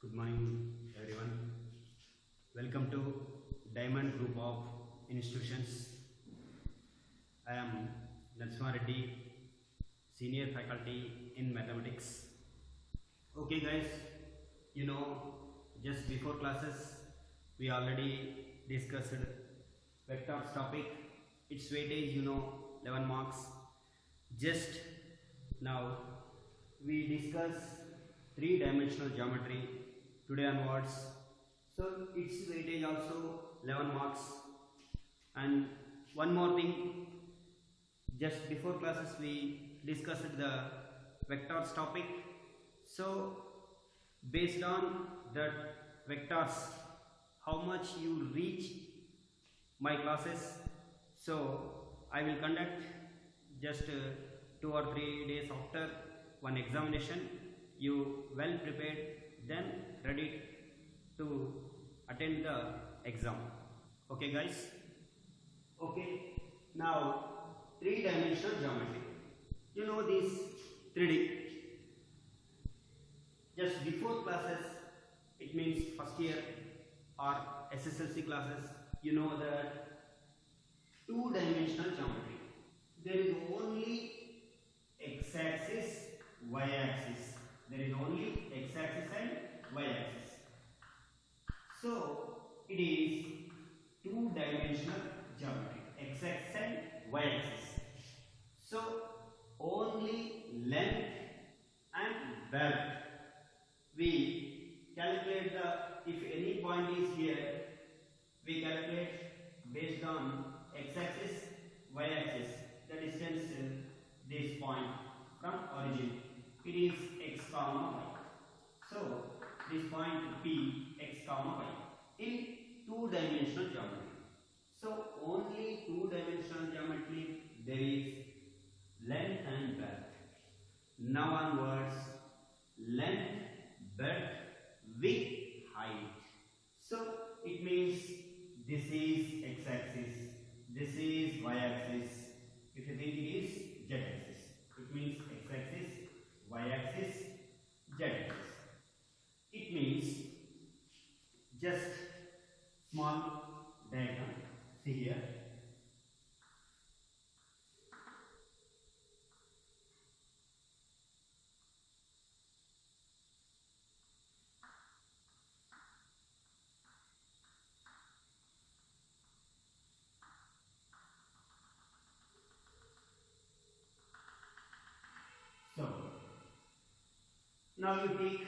Good morning, everyone. Welcome to Diamond Group of Institutions. I am Narsima Reddy, Senior Faculty in Mathematics. Okay, guys, just before classes, we already discussed vectors topic. Its weightage, 11 marks. Just now, we discuss three-dimensional geometry today onwards. So its weightage also 11 marks. And one more thing, just before classes we discussed the vectors topic. So based on that vectors, how much you reach my classes. So I will conduct just 2 or 3 days after one examination. You well prepared, then ready to attend the exam. Okay, guys. Okay. Now three-dimensional geometry. You know this 3D. Just before classes, it means first year or SSLC classes, you know that two-dimensional geometry. There is only x-axis, y-axis. There is only x-axis and y-axis. So it is two-dimensional geometry, x-axis and y-axis. So only length and breadth. We calculate if any point is here, we calculate based on x-axis, y-axis, the distance this point from origin. It is x comma y. So this point P x comma y in two-dimensional geometry. So only two-dimensional geometry there is length and breadth. Now onwards, length, breadth, width, height. So it means this is x-axis, this is y-axis. If you think it is z-axis, it means x-axis, y-axis, z-axis. It means just small diagram. See here. So now you take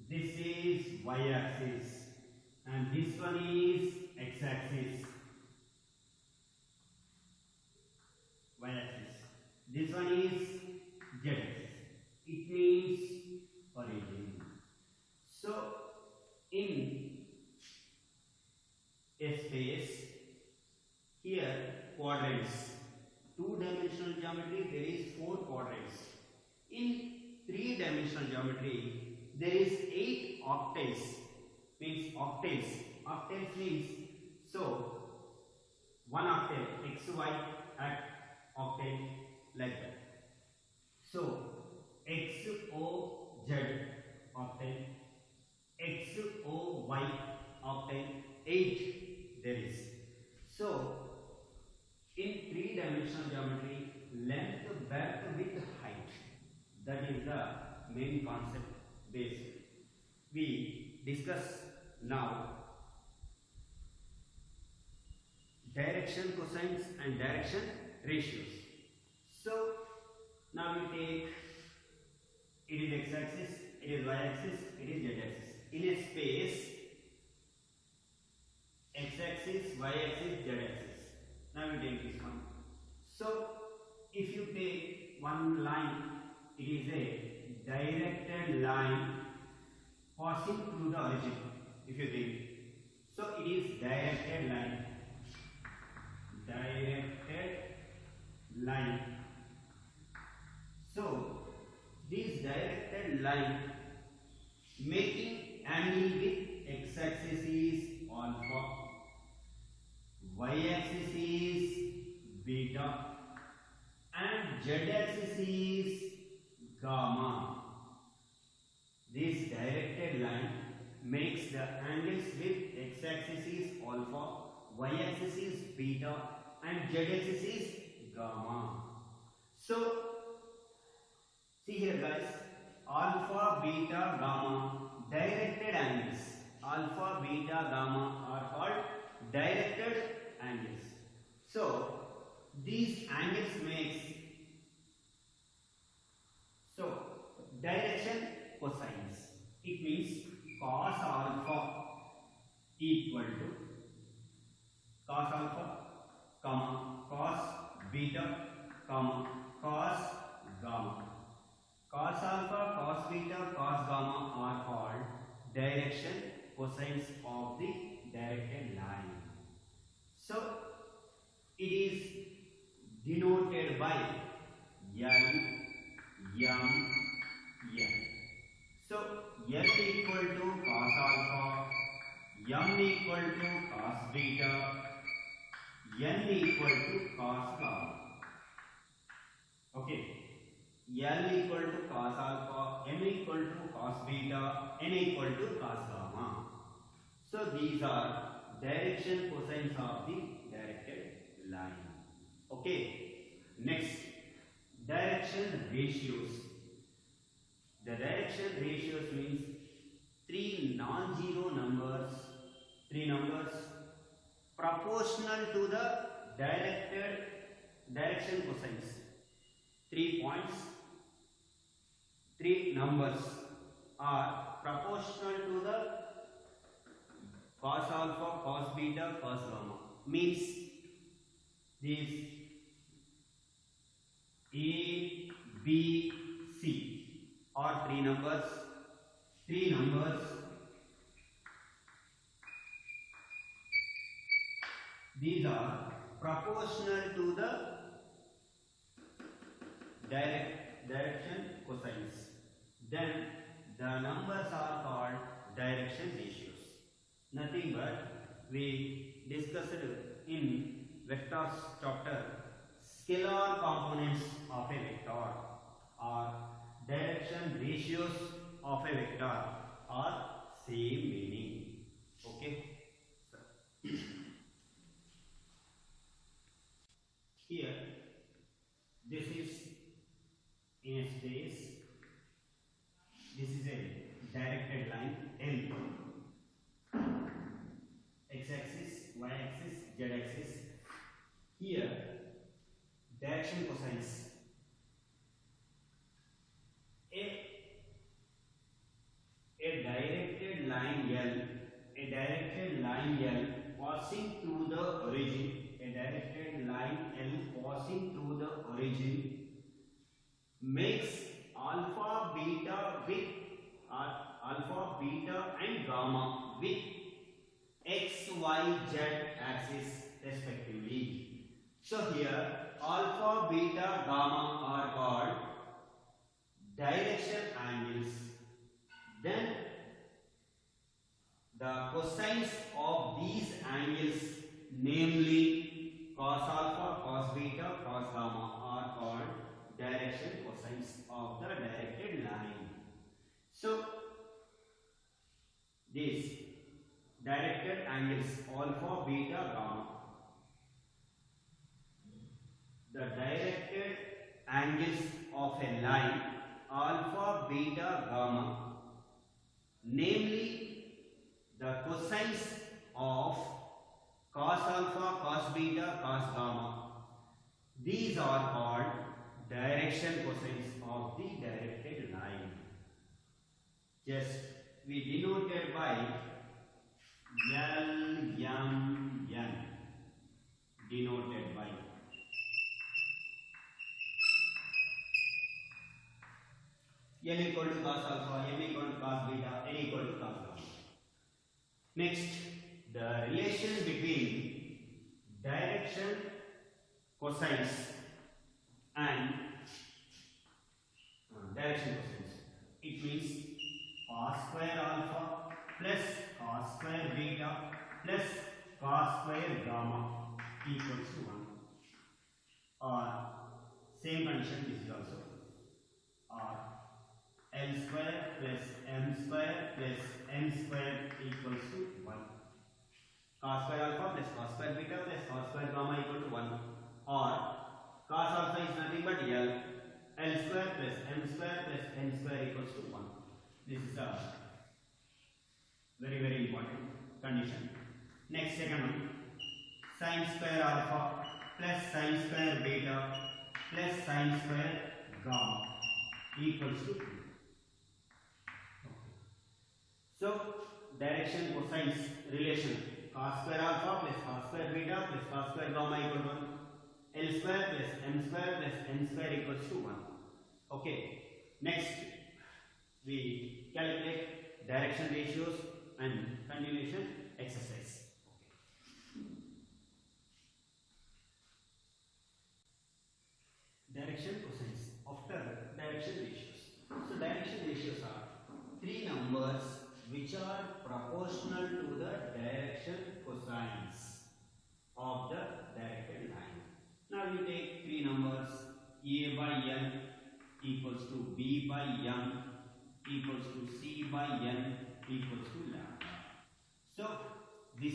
this is y-axis and this one is x-axis, y-axis. This one is z-axis. It means origin. So in a space here quadrants. Two-dimensional geometry there is 4 quadrants. In three-dimensional geometry there is 8 octaves. Means octaves. Octaves means so one octave x y at octave like that. So x o z octave, x o y octave, 8 there is. So in three-dimensional geometry, length, breadth, width, height. That is the main concept base. We discuss now direction cosines and direction ratios. So now we take it is x-axis, it is y-axis, it is z-axis. In a space, x-axis, y-axis, z-axis. Now we take this one. So if you take one line, it is a directed line passing through the origin. If you think, so it is directed line. Directed line. So this directed line making angle with x-axis is alpha. Y-axis is beta and z-axis is gamma. This directed line makes the angles with x-axis is alpha, y-axis is beta, and z-axis is gamma. So see here guys, alpha, beta, gamma, directed angles. Alpha, beta, gamma are called directed angles. So these angles makes direction cosines. It means cos alpha equal to cos alpha, comma, cos beta, comma, cos gamma. Cos alpha, cos beta, cos gamma are called direction cosines of the directed line. So it is denoted by L, M, N. So L equal to cos alpha, M equal to cos beta, N equal to cos gamma. Okay. L equal to cos alpha, M equal to cos beta, N equal to cos gamma. So these are direction cosines of the directed line. Okay. Next, direction ratios. The direction ratios means three non-zero numbers, proportional to the direction cosines. 3 points, 3 numbers are proportional to the cos alpha, cos beta, cos gamma. Means these A, B, C are 3 numbers. 3 numbers. These are proportional to the direction cosines. Then the numbers are called direction ratios. Nothing but we discussed in vectors chapter scalar components of a vector or direction ratios of a vector are same meaning. Okay. Here this is in a space. This is a directed line L. X-axis, y-axis, z-axis. Here, direction cosines. A directed line L passing through the origin. A directed line L passing through the origin makes alpha, beta and gamma with x, y, z axis respectively. So here alpha, beta, gamma are called direction angles. Then the cosines of these angles, namely cos alpha, cos beta, cos gamma, are called direction cosines of the directed line. So these directed angles alpha, beta, gamma. The directed angles of a line alpha, beta, gamma, namely the cosines of cos alpha, cos beta, cos gamma. These are called direction cosines of the directed line. Just we denoted by L, M, N. Denoted by L equal to cos alpha, M equal to cos beta, N equal to cos gamma. Next, the relation between direction cosines and direction cosines. It means cos square alpha plus cos square beta plus cos square gamma equals to 1. Or same condition this is also. Or L L square plus M square plus N square equals to 1. Cos square alpha plus cos square beta plus cos square gamma equal to 1. Or cos alpha is nothing but L. L square plus M square plus N square equals to 1. This is a very important condition. Next, second one. Sin square alpha plus sin square beta plus sin square gamma equals to 2. So, direction cosines relation cos square alpha plus cos square beta plus cos square gamma equal to 1. L square plus M square plus N square equals to 1. Okay. Next, we calculate direction ratios and continuation exercise. Direction cosines after direction ratios. So direction ratios are three numbers which are proportional to the direction cosines of the directed line. Now you take three numbers. A by n equals to B by n equals to C by n equals to lambda. So this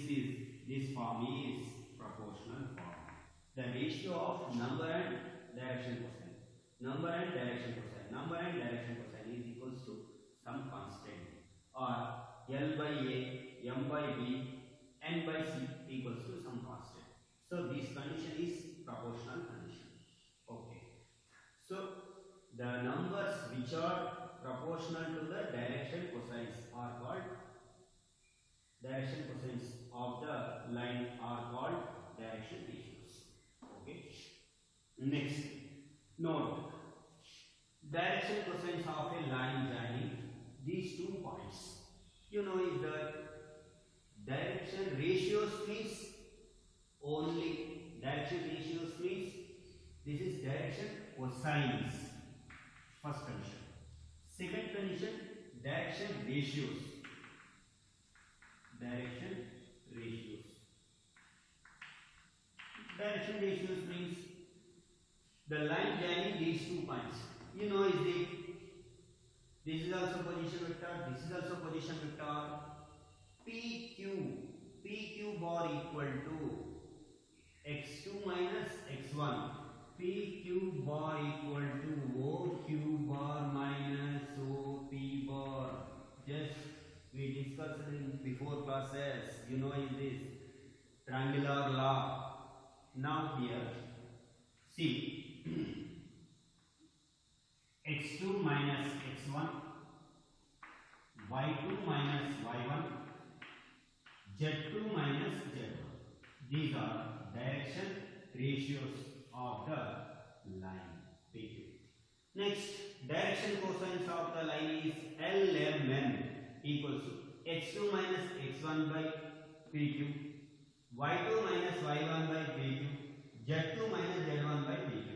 form is proportional form. The ratio of number and direction cosine. Number and direction cosine. Number and direction cosine is equals to some constant. Or L by A, M by B, N by C equals to some constant. So this condition is proportional condition. Okay. So the numbers which are proportional to the direction cosines are called direction cosines of the line are called direction ratios. Okay. Next, note direction cosines of a line joining these 2 points. You know is that direction ratios means only direction ratios means this is direction cosines. First condition. Second condition, direction ratios. Direction ratios. Direction ratios means the line joining these 2 points. You know is this is also position vector, this is also position vector. PQ bar equal to x2 minus x1. PQ bar equal to OQ bar minus OP bar. Just we discussed in before classes. You know is this triangular law. Now here see x2 minus x1, y2 minus y1, z2 minus z1. These are direction ratios of the line PQ. Next, direction cosines of the line is LMN equals to x2 minus x1 by PQ, y2 minus y1 by PQ, z2 minus z1 by PQ.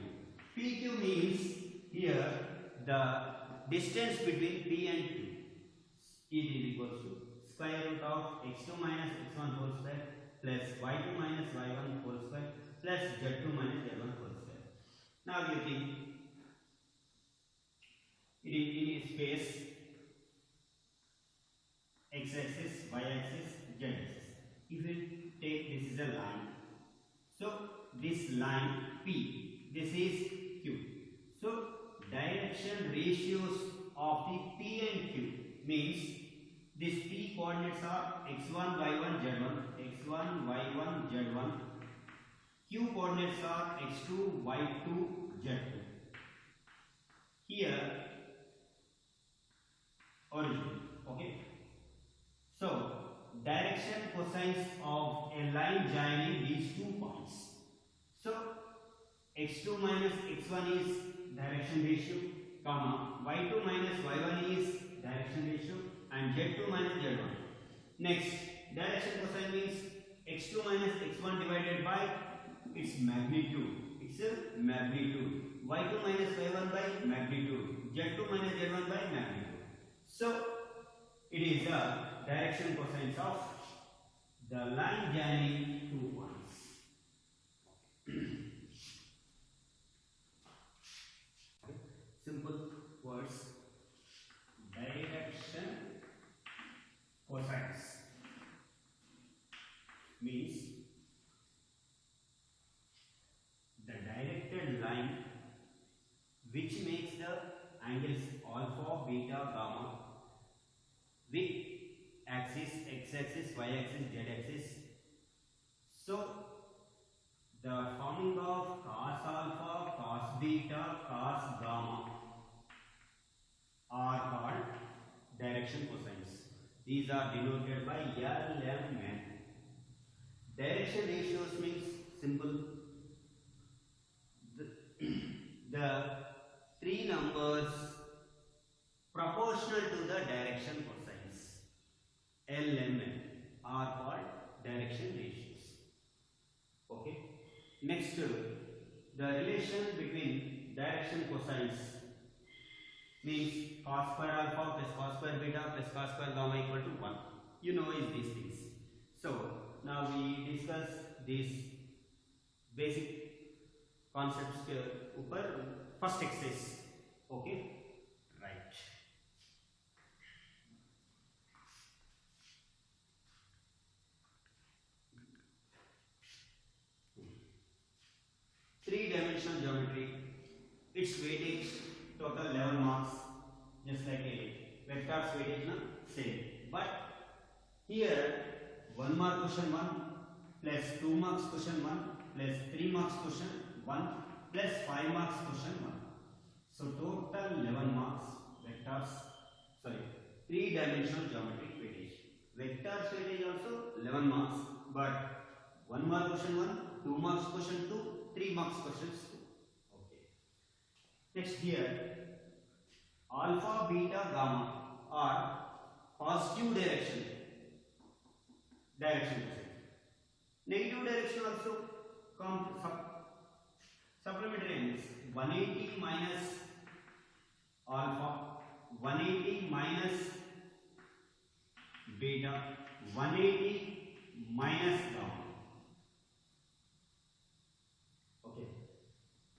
PQ means here the distance between P and Q. It is equals to square root of x2 minus x1 whole square plus y2 minus y1 whole square plus z2 minus z1 whole square. Now you think it is in space x-axis, y-axis, z-axis. If you take this is a line, so this line P, this is Q. So direction ratios of the P and Q means these P coordinates are x1, y1, z1, x1, y1, z1. Q coordinates are x2, y2, z2. Here origin. Okay. So direction cosines of a line joining these 2 points. So x2 minus x1 is direction ratio, comma y2 minus y1 is direction ratio, and z2 minus z1. Next, direction cosine means x2 minus x1 divided by its magnitude. It's a magnitude. y2 minus y1 by magnitude. z2 minus z1 by magnitude. So it is the direction cosines of the line joining 2 points. Simple words. line which makes the angles alpha, beta, gamma with axis x-axis, y-axis, z-axis. So the forming of cos alpha, cos beta, cos gamma are called direction cosines. These are denoted by LMN. Direction ratios means simple. The three numbers proportional to the direction cosines, LMN, are called direction ratios. Okay. Next, the relation between direction cosines means cos square alpha plus cos square beta plus cos square gamma equal to 1. You know is these things. So now we discuss these basic concepts के ऊपर first exercise. Okay, right. Three-dimensional geometry. Its weightage total 11 marks, just like a vector's weightage, na same. But here 1 mark question 1 plus 2 marks question 1 plus 3 marks question 1 plus 5 marks question 1. So total 11 marks vectors. Sorry, three-dimensional geometric weightage. Vectors weightage also 11 marks, but 1 mark question 1, 2 marks question 2, 3 marks questions 2. Okay. Next here, alpha, beta, gamma are positive direction. Negative direction also supplementary angles. 180 minus alpha, 180 minus beta, 180 minus gamma. Okay.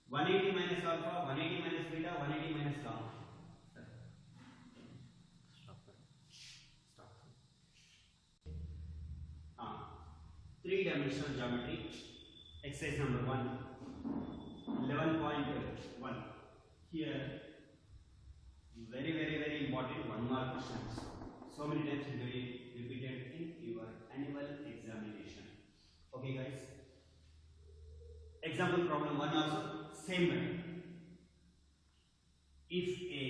180 minus alpha, 180 minus beta, 180 minus gamma. Three-dimensional geometry. Exercise number 1. 11.1. Here, very important 1 mark questions. So many times it will be repeated in your annual examination. Okay, guys. Example problem 1 also same way. If a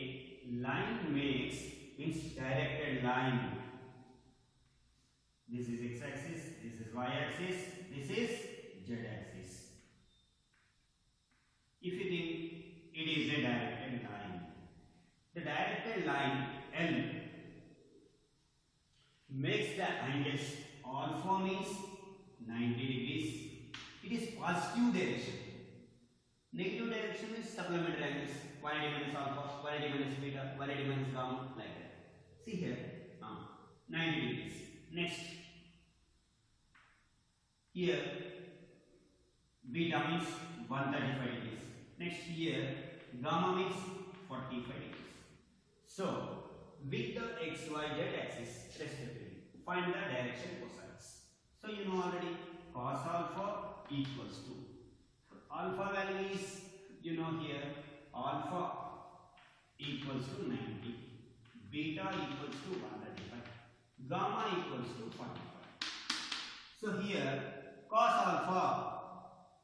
line makes means directed line. This is x-axis, this is y-axis, this is z-axis. If you think it is a directed line, the directed line L makes the angles alpha means 90 degrees. It is positive direction. Negative direction is supplementary angles. 180 minus alpha, 180 minus beta, 180 minus gamma, like that. See here, 90 degrees. Next, here beta means 135 degrees. Next here gamma means 45 degrees. So with the x, y, z axis respectively, find the direction cosines. So you know already cos alpha equals to alpha value is, you know here, alpha equals to 90, beta equals to 135, gamma equals to 45. So here cos alpha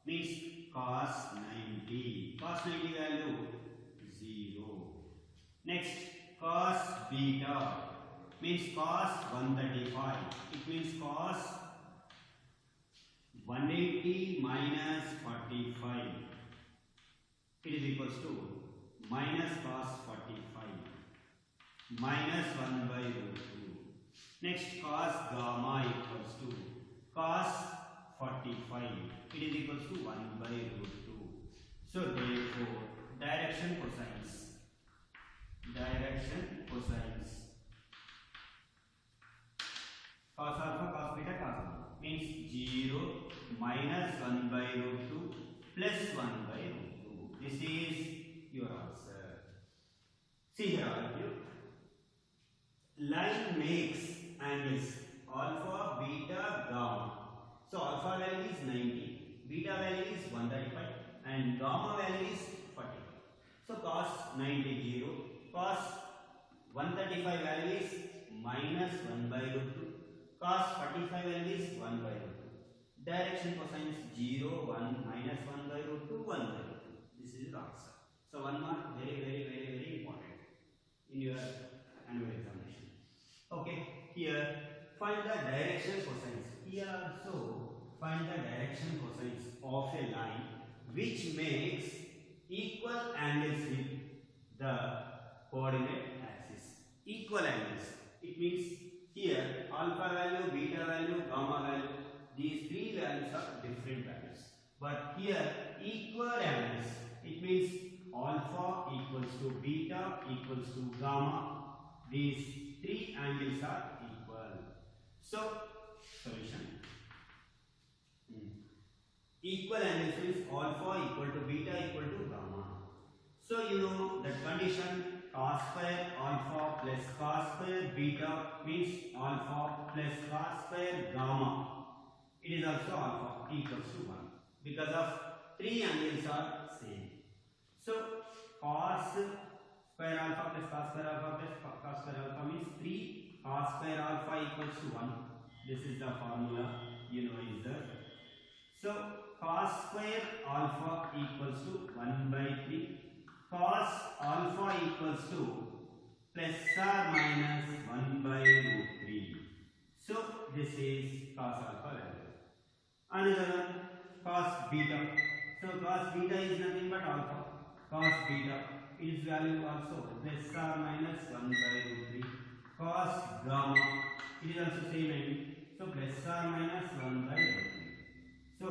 means cos 90. Cos 90 value 0. Next, cos beta means cos 135. It means cos 180 minus 45. It is equals to minus cos 45 minus 1 by root 2. Next, cos gamma equals to cos 45. It is equals to 1 by root 2. So therefore, direction cosines. Cos alpha, cos beta, cos gamma means 0 minus 1 by root 2 plus 1 by root 2. This is your answer. See here, all of you. Line makes angles alpha, beta, gamma. So alpha value is 90, beta value is 135, and gamma value is 45. So cos 90 0, cos 135 value is minus 1 by root 2, cos 45 value is 1 by root 2. Direction cosine is 0, 1, minus 1 by root 2, 1 by root 2. This is the answer. So 1 mark, very important in your annual examination. Okay, here find the direction cosines. Here also find the direction cosines of a line which makes equal angles with the coordinate axis. Equal angles. It means here alpha value, beta value, gamma value. These three values are different values. But here equal angles. It means alpha equals to beta equals to gamma. These three angles are equal. So solution. Equal angles means alpha equal to beta equal to gamma. So you know that condition cos square alpha plus cos square beta means alpha plus cos square gamma. It is also alpha equals to 1 because of three angles are same. So cos square alpha plus cos square alpha plus cos square alpha means 3 cos square alpha equals to 1. This is the formula you know is there. So cos square alpha equals to 1 by 3. Cos alpha equals to plus or minus 1 by root 3. So this is cos alpha value. Another one cos beta. So cos beta is nothing but alpha. Cos beta its value also plus or minus 1 by root 3. Cos gamma it is also same value. So plus or minus 1 by root 3. So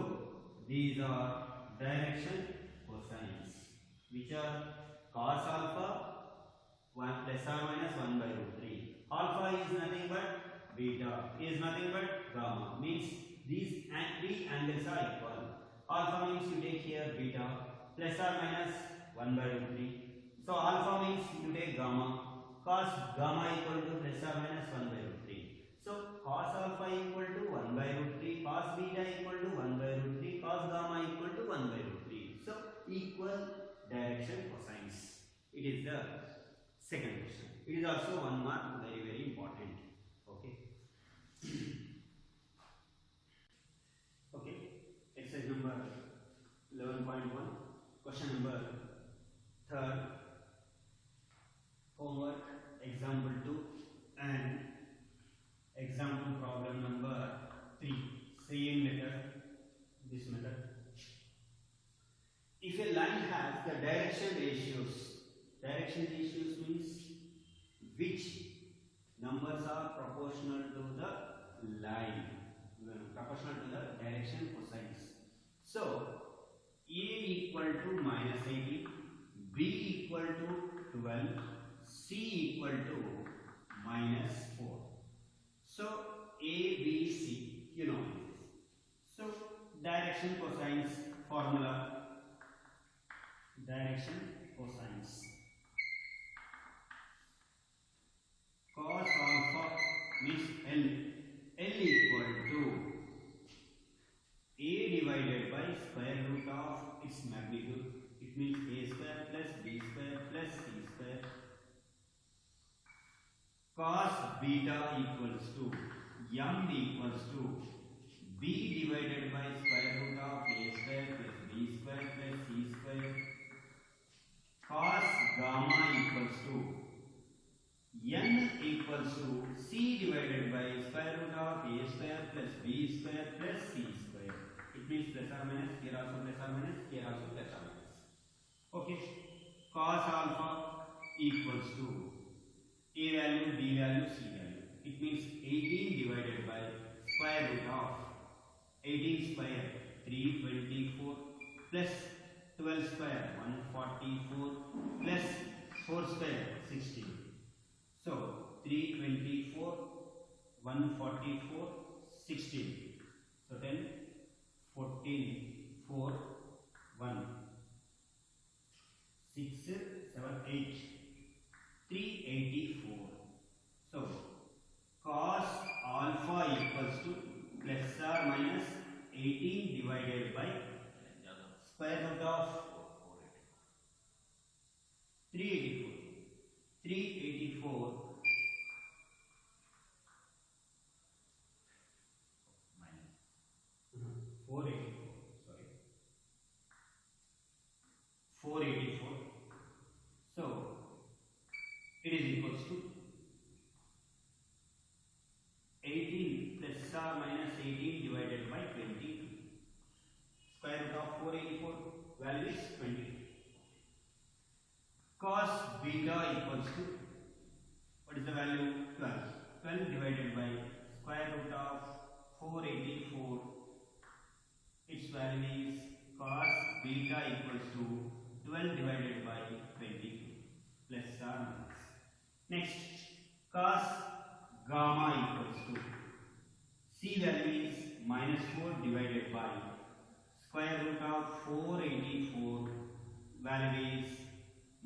these are direction cosines which are cos alpha 1 plus or minus 1 by root 3. Alpha is nothing but beta is nothing but gamma means these three angles are equal. Alpha means you take here beta plus or minus 1 by root 3. So alpha means you take gamma. Cos gamma equal to plus or minus 1 by root 3. So cos alpha equal to 1 by root 3. Cos beta equal to 1 by root 3. Cos gamma equal to 1 by root 3. So equal direction cosines. It is the second question. It is also 1 mark, very important. Okay. Okay. Exercise number 11.1. Question number 3rd. Homework example 2 and example problem number 3. Same method. This method. If a line has the direction ratios means which numbers are proportional to the line, proportional to the direction cosines. So A equal to minus 80, B equal to 12, C equal to minus 4. So A, B, C, you know this. So direction cosines formula. Direction cosines. Cos alpha means L. L equal to A divided by square root of its magnitude. It means A square plus B square plus C square. Cos beta equals to M equals to B divided by square root of A square plus B square plus C square. Cos gamma equals to N equals to C divided by square root of A square plus B square plus C square. It means plus or minus, here also plus or minus, here also plus or minus. Okay. Cos alpha equals to A value, B value, C value. It means 18 divided by square root of 18 square 324 plus 12 square 144 plus 4 square 16. So 324 144 16. So 10 14 4 1 6 7 8 384. So cos alpha equals to plus or minus 18 divided by square root of 384. 384 minus 484. Sorry, 484. So it is equals to 18 plus or minus 18 divided by 22. Square root of 484 value is 22. Cos beta equals to, what is the value? 12. 12 divided by square root of 484. Its value is cos beta equals to 12 divided by 22 plus or minus. Next, cos gamma equals to, C value is minus 4 divided by square root of 484, value is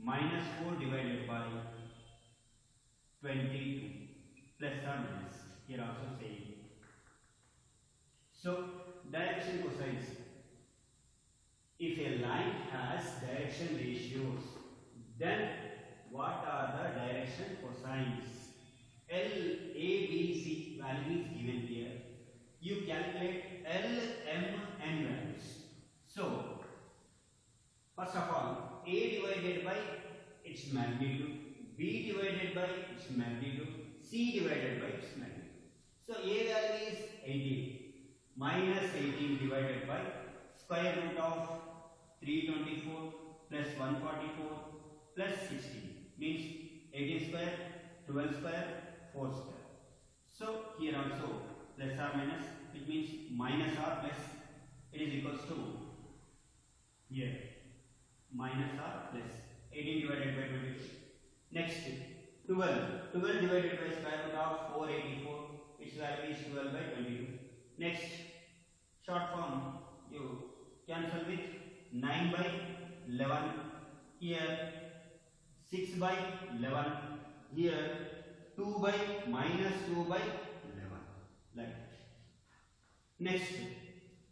minus 4 divided by 22 plus or minus. Here also same. So direction cosines. If a line has direction ratios, then what are the direction cosines? L, A, B, C value is given here. You calculate L, M, N values. So first of all, A divided by its magnitude, B divided by its magnitude, C divided by its magnitude. So A value is 18. Minus 18 divided by square root of 324 plus 144 plus 16 means 18 square, 12 square, 4 square. So here also plus or minus, it means minus or plus, it is equals to here minus or plus 18 divided by 22. Next 12. 12 divided by square root of 484, its value is 12 by 22. Next short form, you cancel with 9 by 11, here 6 by 11, here 2 by minus 2 by 11, like that.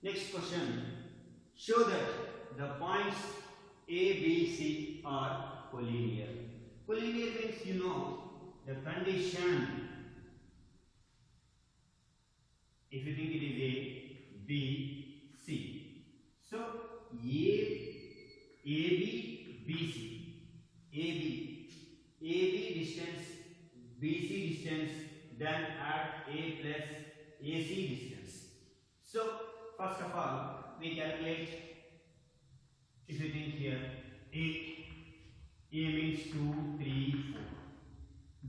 Next question, show that the points A, B, C are collinear. Collinear means you know the condition. If you think it is A, B, C. So A, B, B, C. AB distance, BC distance, then add A plus AC distance. So first of all, we calculate. If you think here, A means 2, 3, 4.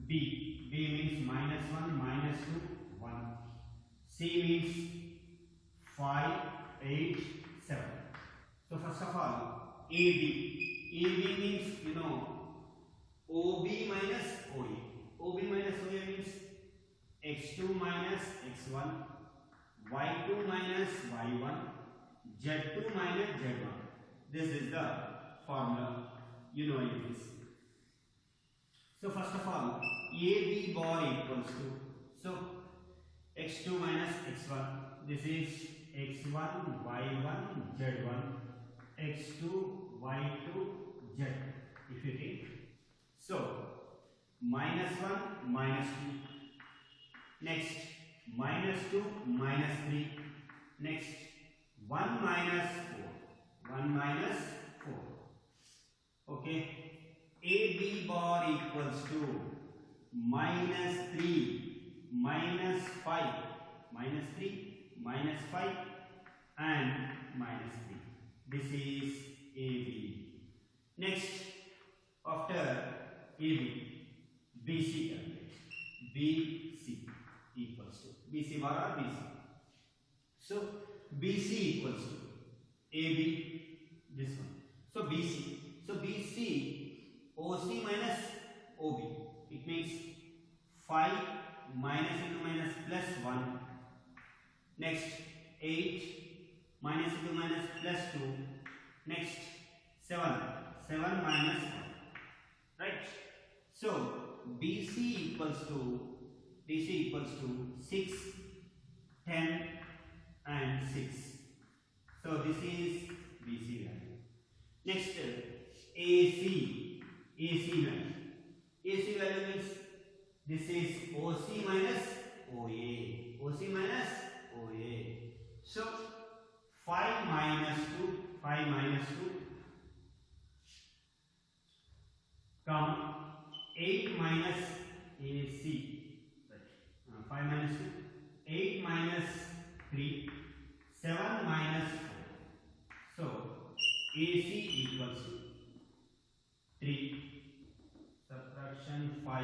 B means minus 1, minus 2, 1. C means 5, 8, 7. So first of all, AB means you know OB minus OA. OB minus OA means x2 minus x1, y2 minus y1, z2 minus z1. This is the formula, you know it is. So first of all, AB bar equals to, so x2 minus x1, this is x1, y1, z1, x2, y2, z, if you think. So minus 1, minus 2, next minus 2, minus 3, next 1 minus 4, 1 minus 4. Okay, AB bar equals to minus 3, minus 5, minus 3, minus 5 and minus 3. This is AB. Next, after AB, BC calculate. BC equals to BC bar or BC. So BC equals to AB, this one. So BC. So BC, OC minus OB. It means 5 minus into minus plus 1. Next 8 minus into minus plus 2. Next 7. 7 minus 1. Right? So BC equals to 6, 10 and 6. So this is BC value. Next, AC. AC value. AC value means this is OC minus OA. OC minus OA. So 5 minus 2, 5 minus 2, come 8 minus AC. 5 minus 2, 8 minus 3, 7 minus 4. So AC equals to 3. Subtraction 5.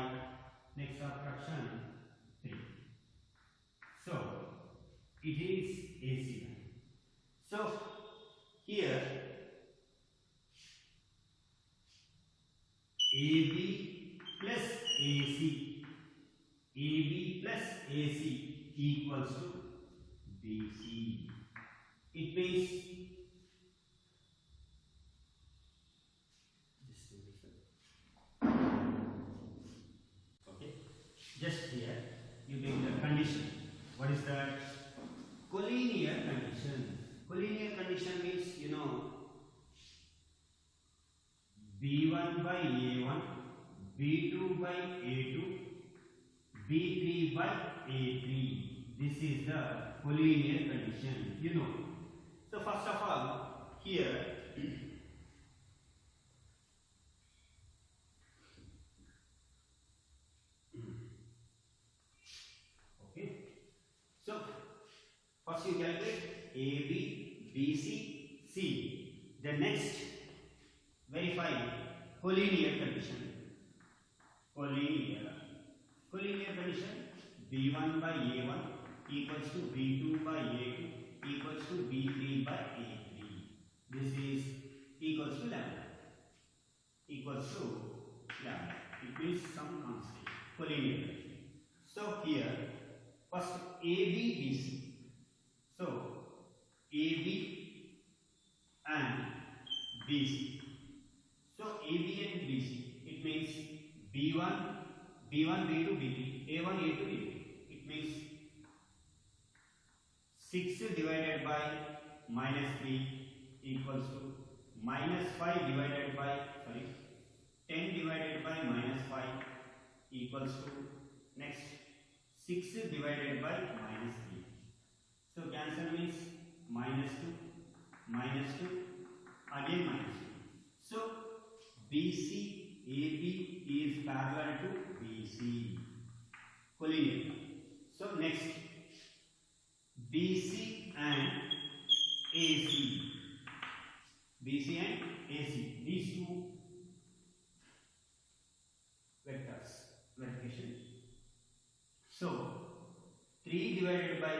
Next subtraction 3. So it is AC. So here AB plus AC, AB plus AC equals to BC. It means okay, just here you make the condition. What is that? Collinear condition. Collinear condition means, you know, B1 by A1, B2 by A2, B3 by A3. This is the collinear condition, you know. So first of all, here okay. So first you calculate AB, BC, C. The next verify collinear condition. Collinear condition. B1 by A1 equals to B2 by A2 equals to B3 by A3. This is equals to lambda. Equals to lambda. It means some constant. Collinear condition. So here first AB, BC. So AB and BC. So AB and BC, it means B1, B2, B3, A1, A2, A3. It means 6 divided by minus 3 equals to minus 5 divided by, 10 divided by minus 5 equals to next 6 divided by minus 3. So cancel means minus 2, again minus 2. So BC, AB is parallel to BC. Collinear. So next BC and AC. BC and AC. These two vectors. Verification. So 3 divided by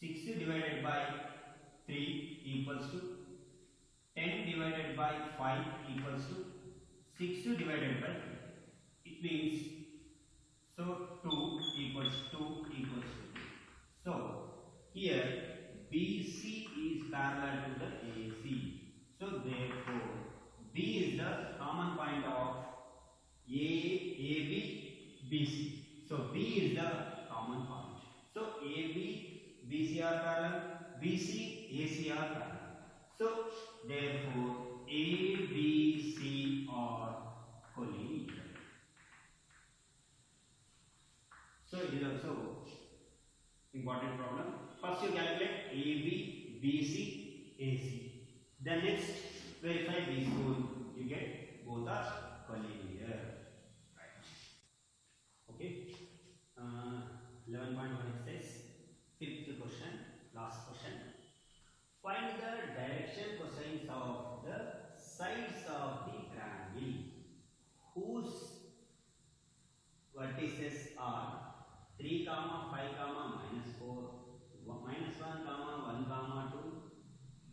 6 divided by 3 equals to 10 divided by 5 equals to 6 divided by 3. It means, so 2 equals 2 equals 2. So here BC is parallel to the AC. So therefore B is the common point of AB, BC. So B is the common point. So AB, BC are parallel, BC, AC are parallel. So therefore A, B, C are collinear. So it is also important problem. First you calculate AB, BC, AC. Then next verify these two. You get both are collinear. Right. Okay. 11.1 exercise. Fifth question. Last question. Find the direction cosines of the sides of the triangle whose vertices are 3, 5, minus 4, minus 1, 1, 2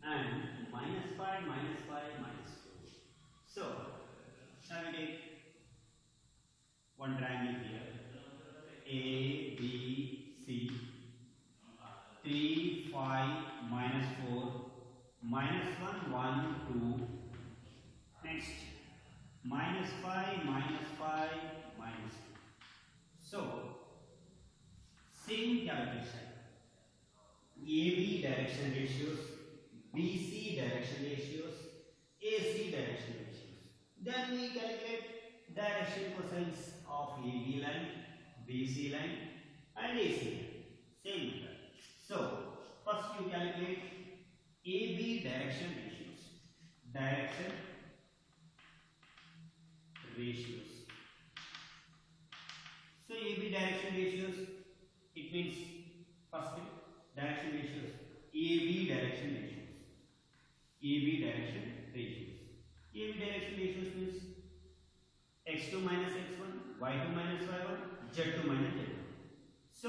and minus 5, minus 2. So, shall we take one triangle here? A, B, C. 3, 5, minus 4, minus 1, 1, 2. Next, minus 5, minus 2. So, same calculation. AB direction ratios, BC direction ratios, Then we calculate direction cosines of AB line, BC line and AC line. Same method. So first you calculate AB direction ratios. Direction ratios. So AB direction ratios, it means first thing, direction ratios. AB direction ratios. AB direction ratios. AB direction ratios means x2 minus x1, y2 minus y1, z2 minus z1. So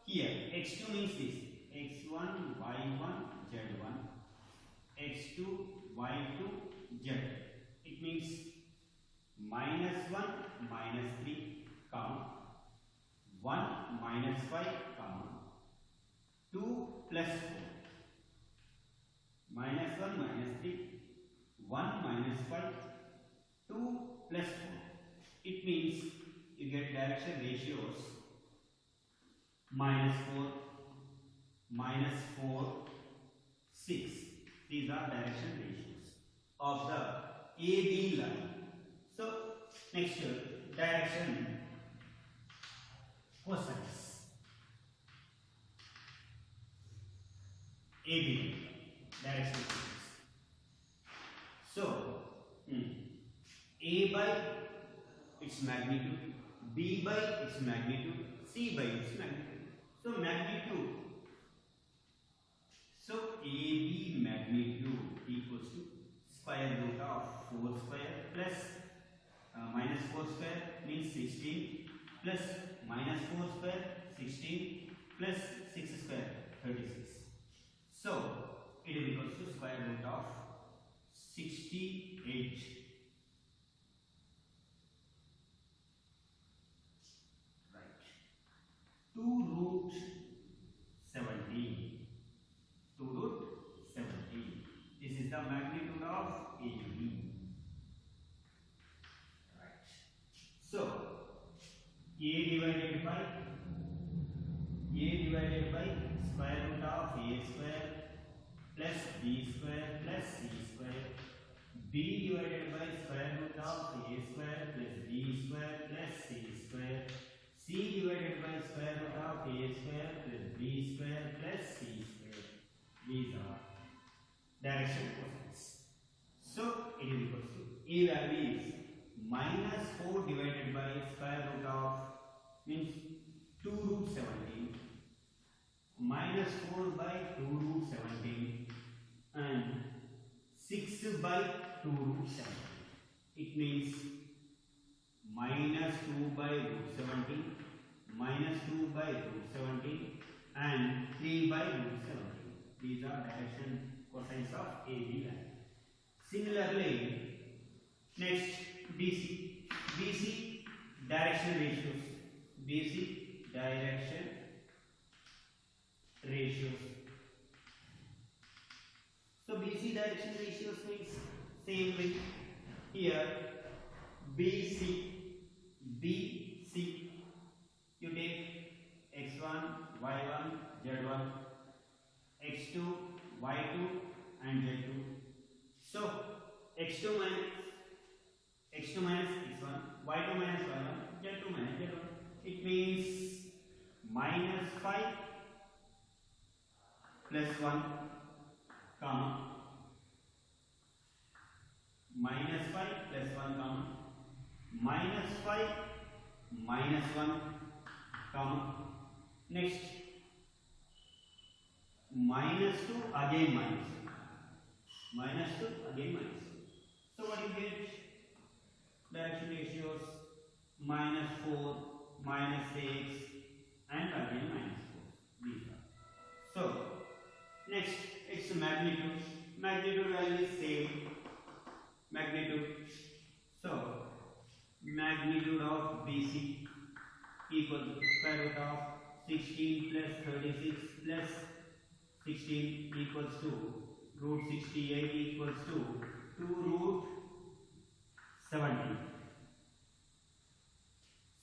here x2 means this x1, y1, z1, x2, y2, z. It means minus 1, minus 3, comma 1, minus 5, comma 2 plus 4, minus 1, minus 3, 1 minus 5, 2 plus 4. It means you get direction ratios minus 4, minus 4, 6. These are direction ratios of the AB line. So next direction cosines. AB direction cosines. So A by its magnitude, B by its magnitude, C by its magnitude. So magnitude. So AB magnitude equals to square root of 4 square plus minus 4 square means 16 plus minus 4 square 16 plus 6 square 36. So it is equals to square root of 68. Right. 2 root 17. 2 root 17. This is the magnitude of AB. Right. So A divided by square root of A square plus B square plus C square. B divided by square root of A square plus B square plus C square. C divided by square root of A square plus B square plus C square. These are direction cosines. So it is equals to A value is minus 4 divided by square root of means 2 root 17 minus 4 by 2 root 17 and 6 by 2 root 17. It means minus 2 by root 17 minus 2 by root 17 and 3 by root 17. These are direction cosines of AB line. Similarly, next BC direction ratios. BC direction ratios. So BC direction ratios means same way. Here BC you take x1, y1, z1, x2, y2 and z2. So x2 minus x1, y2 minus y1, z2 minus z1. It means minus 5 plus 1, comma minus 5 plus 1, comma minus 5 minus 1, comma next minus 2 again minus 2 again minus 2. So what you get? Direction ratios minus 4, minus 6 and again minus 4. These are. So next it's magnitude. Magnitude value is same. Magnitude. So magnitude of BC equal to square root of 16 plus 36 plus 16 equals to root 68 equals to 2 root 17.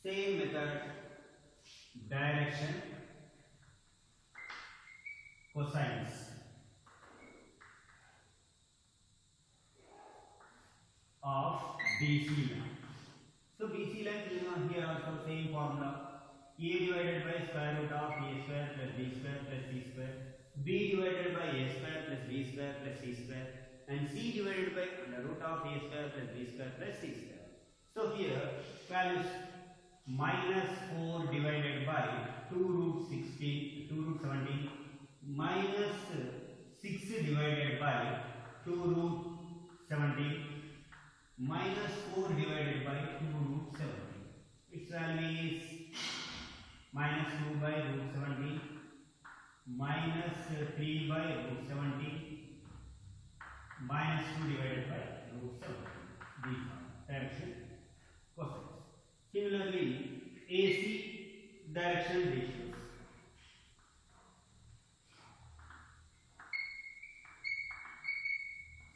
Same method, direction cosines of BC length. So BC length, here also same formula. A divided by square root of A square plus B square plus C square. B divided by A square plus B square plus C square. And C divided by under root of A square plus B square plus C square. So here values minus 4 divided by 2 root 17 minus 6 divided by 2 root 17 minus 4 divided by 2 root 17. Its value is minus 2 by root 17 minus 3 by root 17 minus 2 divided by root 17. These are direction cosines. Similarly, AC direction ratios.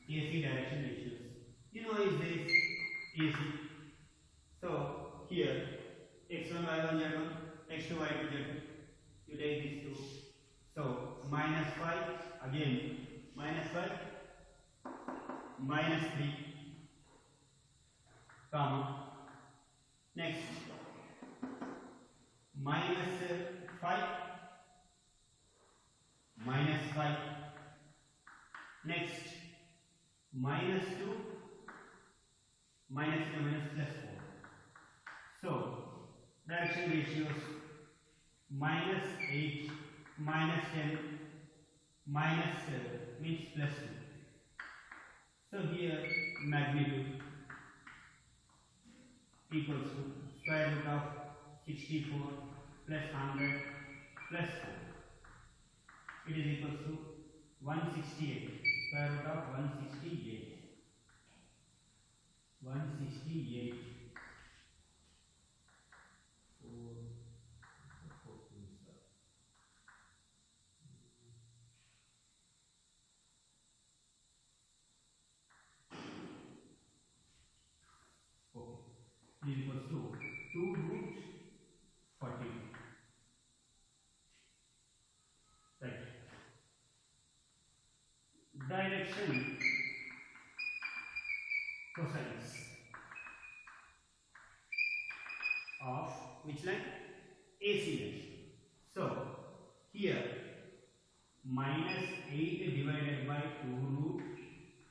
AC direction ratios. Is this AC? So here x1 y1 z1, x2 y2 z2. You take these two. So minus 5 again, minus 5, minus 3, comma. Next, minus 5, minus 5. Next, minus 2, minus 2, minus plus 4. So, direction ratios minus 8, minus 10, minus means plus 2. So, here magnitude equals to square root of 64 plus 100 plus 4. It is equals to 168. Square root of 168. 168. 4, 4, 2, is equals to 2 root 40. Right. Direction cosines of which line? AC direction. So here minus 8 divided by 2 root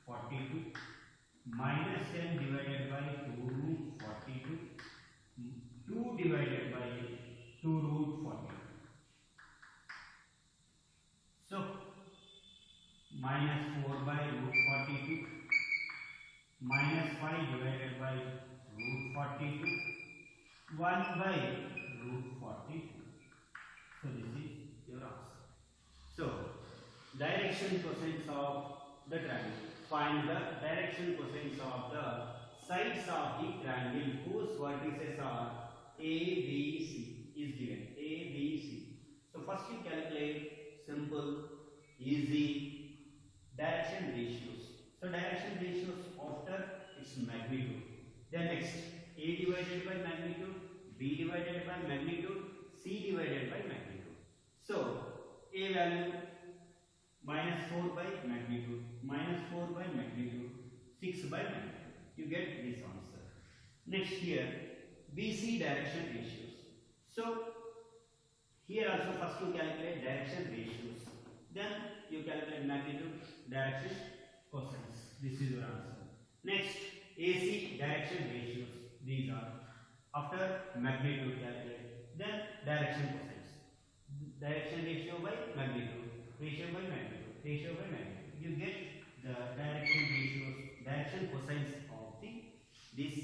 42 minus 10 divided by 2 root 42 2 divided by 2 root 40. So minus 4 by root 42 minus 5 divided by root 42 1 by root 42. So this is your answer. So direction cosines of the triangle. Find the direction cosines of the sides of the triangle whose vertices are A, B, C is given. A, B, C. So first you calculate simple, easy direction ratios. So direction ratios after its magnitude. Then next A divided by magnitude, B divided by magnitude, C divided by magnitude. So A value minus 4 by magnitude, minus 4 by magnitude, 6 by magnitude. You get this answer. Next here, BC direction ratios. So here also first you calculate direction ratios. Then you calculate magnitude, direction, cosines. This is your answer. Next, AC direction ratios. These are after magnitude calculate. Then direction cosines. Direction ratio by magnitude, ratio by magnitude, ratio by magnitude. You get the direction ratios, direction cosines of this